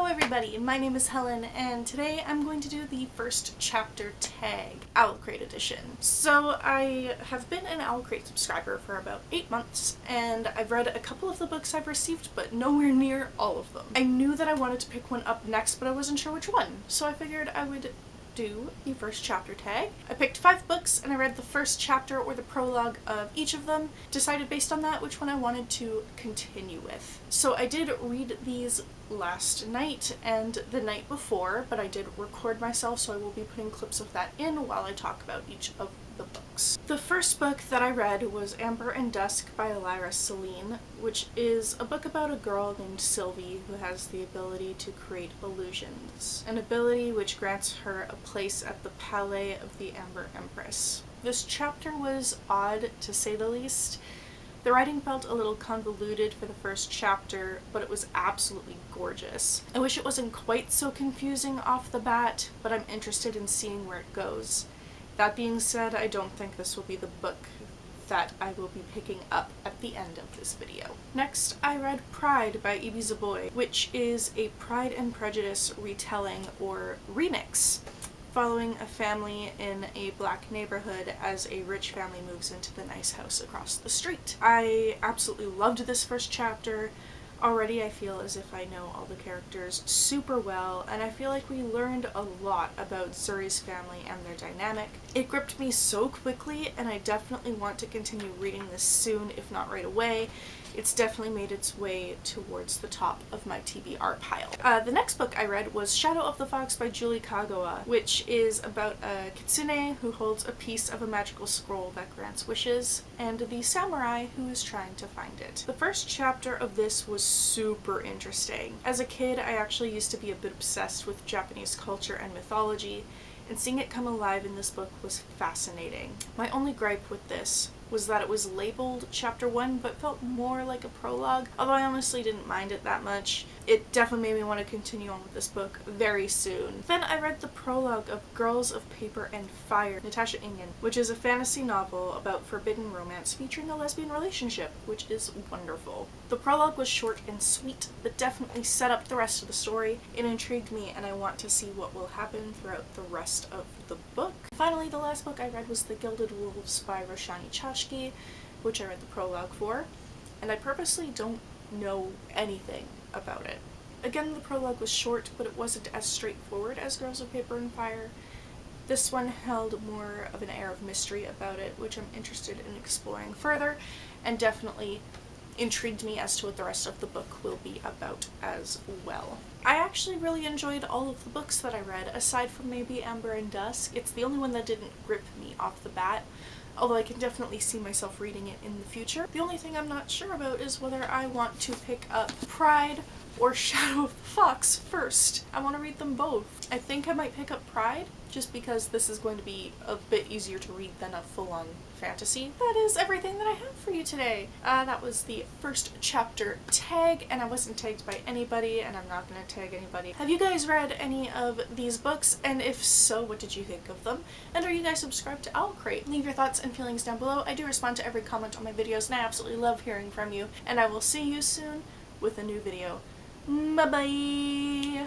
Hello everybody, my name is Helen, and today I'm going to do the first chapter tag, Owlcrate Edition. So I have been an Owlcrate subscriber for about 8 months, and I've read a couple of the books I've received, but nowhere near all of them. I knew that I wanted to pick one up next, but I wasn't sure which one, so I figured I would do the first chapter tag. I picked 5 books and I read the first chapter or the prologue of each of them, decided based on that which one I wanted to continue with. So I did read these last night and the night before, but I did record myself, so I will be putting clips of that in while I talk about each of the books. The first book that I read was Amber and Dusk by Lyra Celine, which is a book about a girl named Sylvie who has the ability to create illusions, an ability which grants her a place at the Palais of the Amber Empress. This chapter was odd, to say the least. The writing felt a little convoluted for the first chapter, but it was absolutely gorgeous. I wish it wasn't quite so confusing off the bat, but I'm interested in seeing where it goes. That being said, I don't think this will be the book that I will be picking up at the end of this video. Next, I read Pride by Ibi Zoboi, which is a Pride and Prejudice retelling or remix, following a family in a black neighborhood as a rich family moves into the nice house across the street. I absolutely loved this first chapter. Already I feel as if I know all the characters super well, and I feel like we learned a lot about Zuri's family and their dynamic. It gripped me so quickly, and I definitely want to continue reading this soon, if not right away. It's definitely made its way towards the top of my TBR pile. The next book I read was Shadow of the Fox by Julie Kagawa, which is about a kitsune who holds a piece of a magical scroll that grants wishes, and the samurai who is trying to find it. The first chapter of this was super interesting. As a kid, I actually used to be a bit obsessed with Japanese culture and mythology, and seeing it come alive in this book was fascinating. My only gripe with this was that it was labeled Chapter 1 but felt more like a prologue, although I honestly didn't mind it that much. It definitely made me want to continue on with this book very soon. Then I read the prologue of Girls of Paper and Fire, Natasha Ingen, which is a fantasy novel about forbidden romance featuring a lesbian relationship, which is wonderful. The prologue was short and sweet, but definitely set up the rest of the story. It intrigued me, and I want to see what will happen throughout the rest of the book. Finally, the last book I read was The Gilded Wolves by Roshani Chachki, which I read the prologue for, and I purposely don't know anything about it. Again, the prologue was short, but it wasn't as straightforward as Girls of Paper and Fire. This one held more of an air of mystery about it, which I'm interested in exploring further, and definitely intrigued me as to what the rest of the book will be about as well. I actually really enjoyed all of the books that I read, aside from maybe Amber and Dusk. It's the only one that didn't grip me off the bat, although I can definitely see myself reading it in the future. The only thing I'm not sure about is whether I want to pick up Pride or Shadow of the Fox first. I want to read them both. I think I might pick up Pride, just because this is going to be a bit easier to read than a full-on fantasy. That is everything that I have for you today. That was the first chapter tag, and I wasn't tagged by anybody, and I'm not going to tag anybody. Have you guys read any of these books? And if so, what did you think of them? And are you guys subscribed to Owlcrate? Leave your thoughts and feelings down below. I do respond to every comment on my videos, and I absolutely love hearing from you. And I will see you soon with a new video. Bye-bye!